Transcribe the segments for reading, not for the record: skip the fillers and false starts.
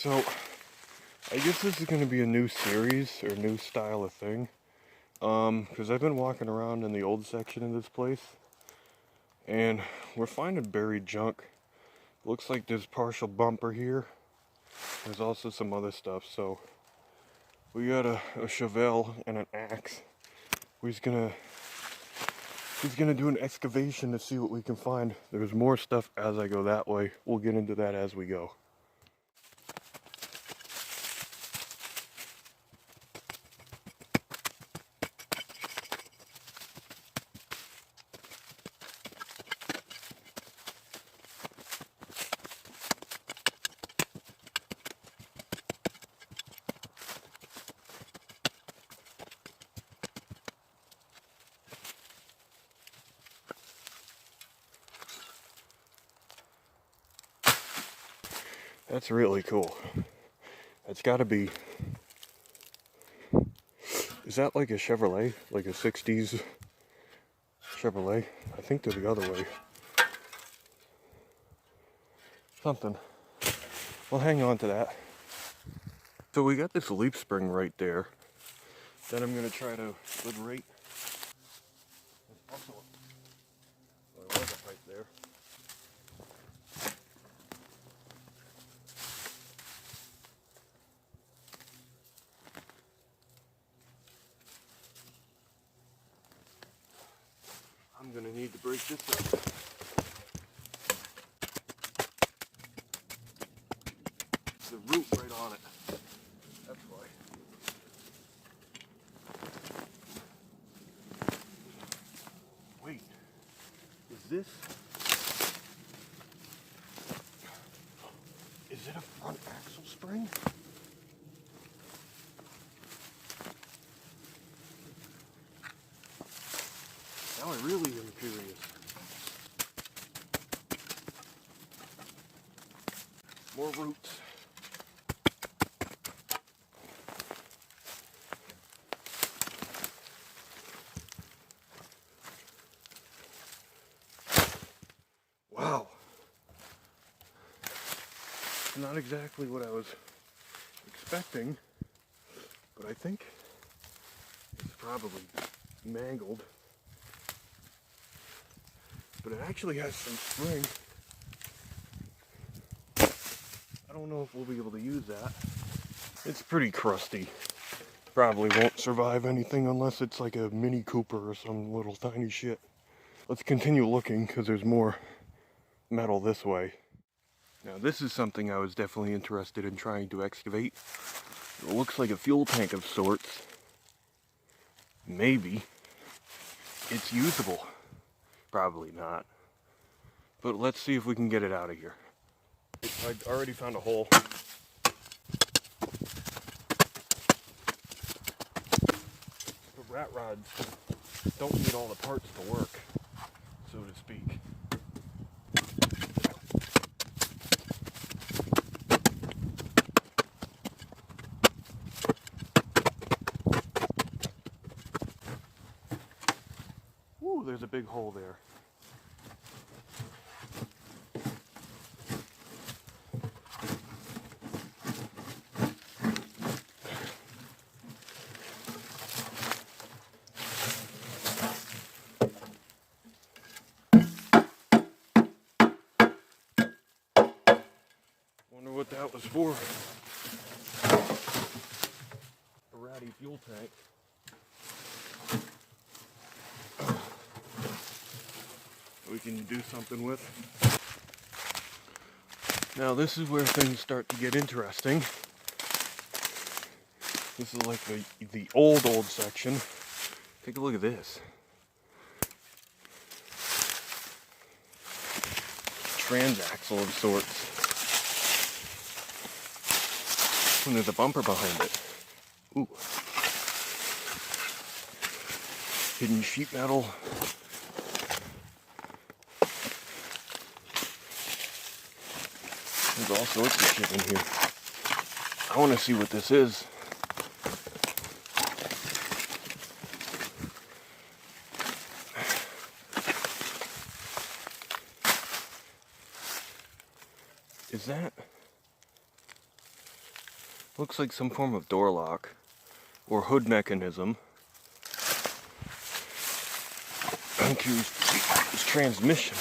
So, I guess this is going to be a new series, or new style of thing. Because I've been walking around in the old section of this place, and we're finding buried junk. Looks like there's partial bumper here. There's also some other stuff, so we got a shovel and an axe. He's gonna do an excavation to see what we can find. There's more stuff as I go that way. We'll get into that as we go. That's really cool. That's gotta be... Is that like a Chevrolet? Like a 60s Chevrolet? I think they're the other way. Something. Well, hang on to that. So we got this leaf spring right there that I'm gonna try to liberate. There's also a pipe there. I'm gonna need to break this up. The root right on it. That's why. Wait, is it a front axle spring? Now I really am curious. More roots. Wow. Not exactly what I was expecting, but I think it's probably mangled. But it actually has some spring. I don't know if we'll be able to use that. It's pretty crusty. Probably won't survive anything unless it's like a Mini Cooper or some little tiny shit. Let's continue looking because there's more metal this way. Now this is something I was definitely interested in trying to excavate. It looks like a fuel tank of sorts. Maybe it's usable. Probably not. But let's see if we can get it out of here. I already found a hole. The rat rods don't need all the parts to work, so to speak. Ooh, there's a big hole there. Wonder what that was for. A ratty fuel tank. We can do something with. Now this is where things start to get interesting. This is like the old section. Take a look at this. Transaxle of sorts. And there's a bumper behind it. Ooh. Hidden sheet metal. There's all sorts of shit in here. I want to see what this is. Is that? Looks like some form of door lock or hood mechanism. I'm curious to see this transmission.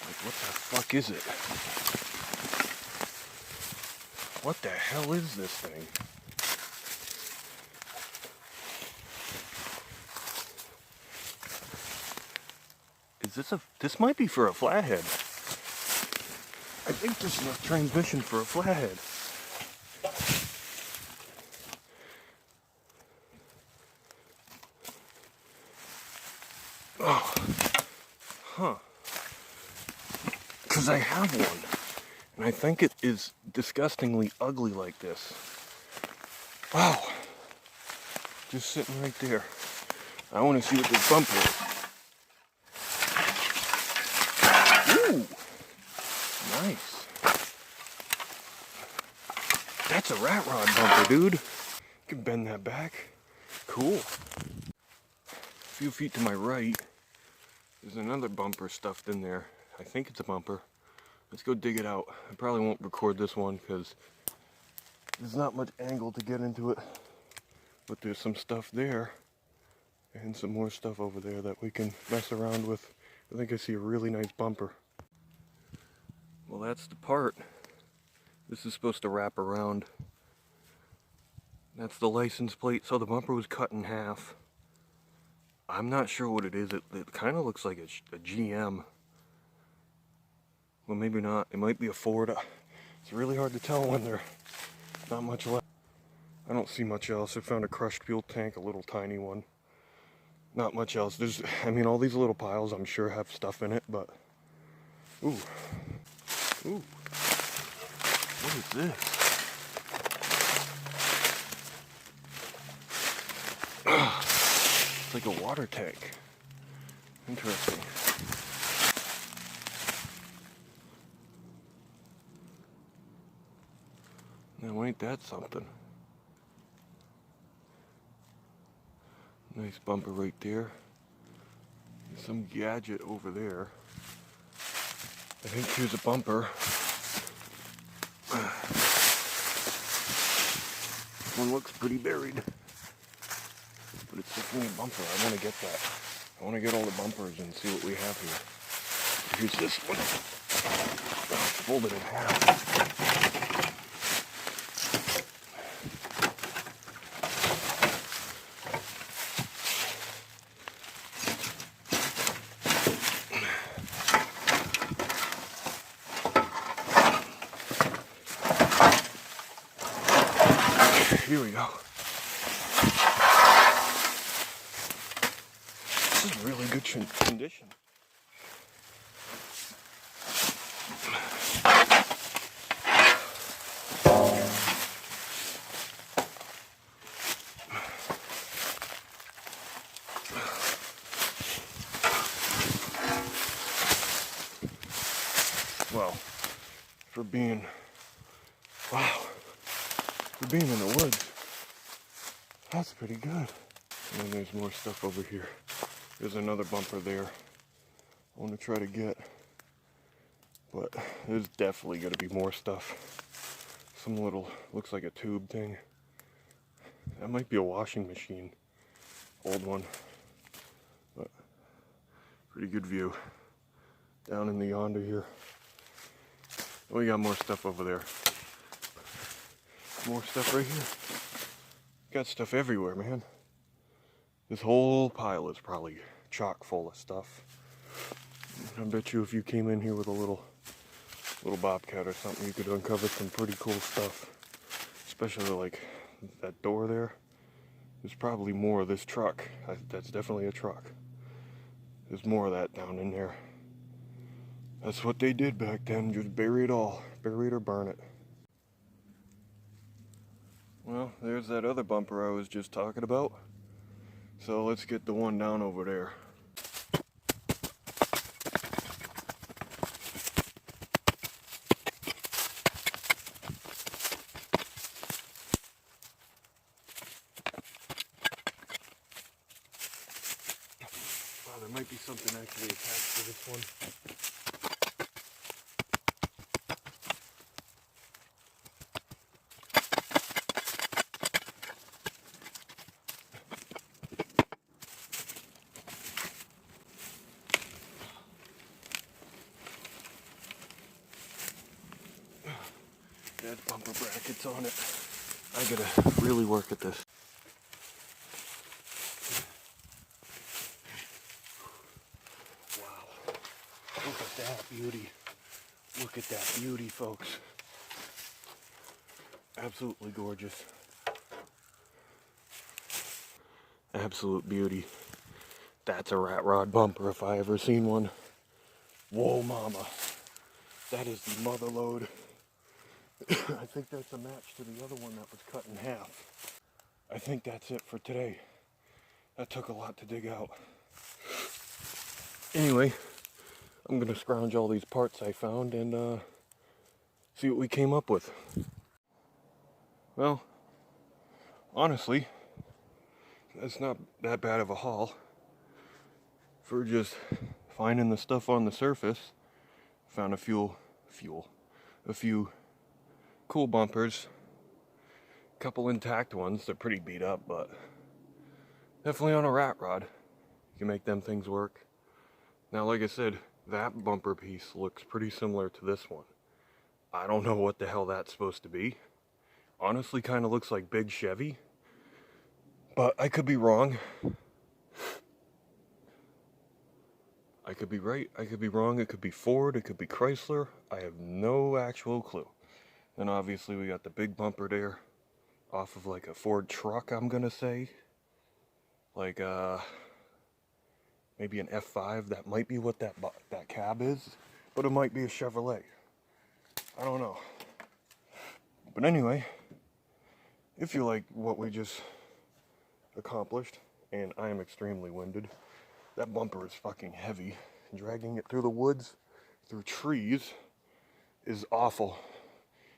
Like, what the fuck is it? What the hell is this thing? Is this might be for a flathead. I think this is a transmission for a flathead. Oh, huh. Because I have one. And I think it is disgustingly ugly like this. Wow. Just sitting right there. I want to see what this bumper is. Ooh. Nice. That's a rat rod bumper, dude. You can bend that back. Cool. A few feet to my right, there's another bumper stuffed in there. I think it's a bumper. Let's go dig it out. I probably won't record this one because there's not much angle to get into it. But there's some stuff there and some more stuff over there that we can mess around with. I think I see a really nice bumper. Well, that's the part. This is supposed to wrap around. That's the license plate. So the bumper was cut in half. I'm not sure what it is. It kind of looks like a GM. Well, maybe not. It might be a Ford. It's really hard to tell when there's not much left. I don't see much else. I found a crushed fuel tank, a little tiny one. Not much else. I mean, all these little piles I'm sure have stuff in it, but... Ooh. Ooh. What is this? It's like a water tank. Interesting. Now ain't that something? Nice bumper right there. There's some gadget over there. I think here's a bumper. One looks pretty buried. But it's definitely a bumper. I want to get that. I want to get all the bumpers and see what we have here. Here's this one. Oh, it's folded in half. Here we go. This is really good condition. Well, for being in the woods, that's pretty good. And then there's more stuff over here. There's another bumper there I want to try to get. But there's definitely going to be more stuff. Some little, looks like a tube thing. That might be a washing machine. Old one. But pretty good view. Down in the yonder here. We got more stuff over there. More stuff right here. Got stuff everywhere, man. This whole pile is probably chock full of stuff. I bet you if you came in here with a little bobcat or something, you could uncover some pretty cool stuff. Especially like that door there. There's probably more of this truck. That's definitely a truck. There's more of that down in there. That's what they did back then, just bury it all. Bury it or burn it. Well, there's that other bumper I was just talking about. So let's get the one down over there. Wow, there might be something actually attached to this one. bumper brackets on it. I gotta really work at this. Wow. Look at that beauty. Look at that beauty, folks. Absolutely gorgeous. Absolute beauty. That's a rat rod bumper if I ever seen one. Whoa, mama. That is the mother load. I think that's a match to the other one that was cut in half. I think that's it for today. That took a lot to dig out. Anyway, I'm gonna scrounge all these parts I found and see what we came up with. Well, honestly, that's not that bad of a haul for just finding the stuff on the surface. Found a few cool bumpers, a couple intact ones. They're pretty beat up, but definitely on a rat rod. You can make them things work. Now, like I said, that bumper piece looks pretty similar to this one. I don't know what the hell that's supposed to be. Honestly, kind of looks like big Chevy, but I could be wrong. I could be right, I could be wrong, it could be Ford, it could be Chrysler. I have no actual clue. Then obviously we got the big bumper there off of like a Ford truck, I'm gonna say. Like maybe an F5, that might be what that cab is, but it might be a Chevrolet. I don't know. But anyway, if you like what we just accomplished, and I am extremely winded, that bumper is fucking heavy. Dragging it through the woods, through trees, is awful.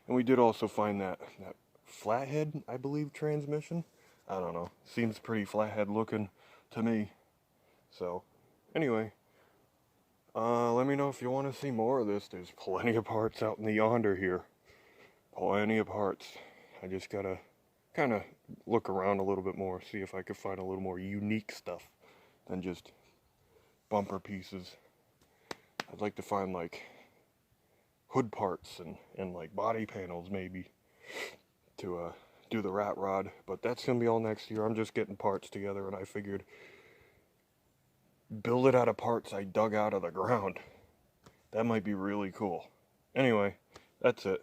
And we did also find that flathead, I believe, transmission. I don't know. Seems pretty flathead looking to me. So, anyway, let me know if you want to see more of this. There's plenty of parts out in the yonder here. Plenty of parts. I just gotta kind of look around a little bit more, see if I could find a little more unique stuff than just bumper pieces. I'd like to find like hood parts and like body panels maybe to do the rat rod, but that's gonna be all next year. I'm just getting parts together, and I figured build it out of parts I dug out of the ground. That might be really cool. Anyway, that's it.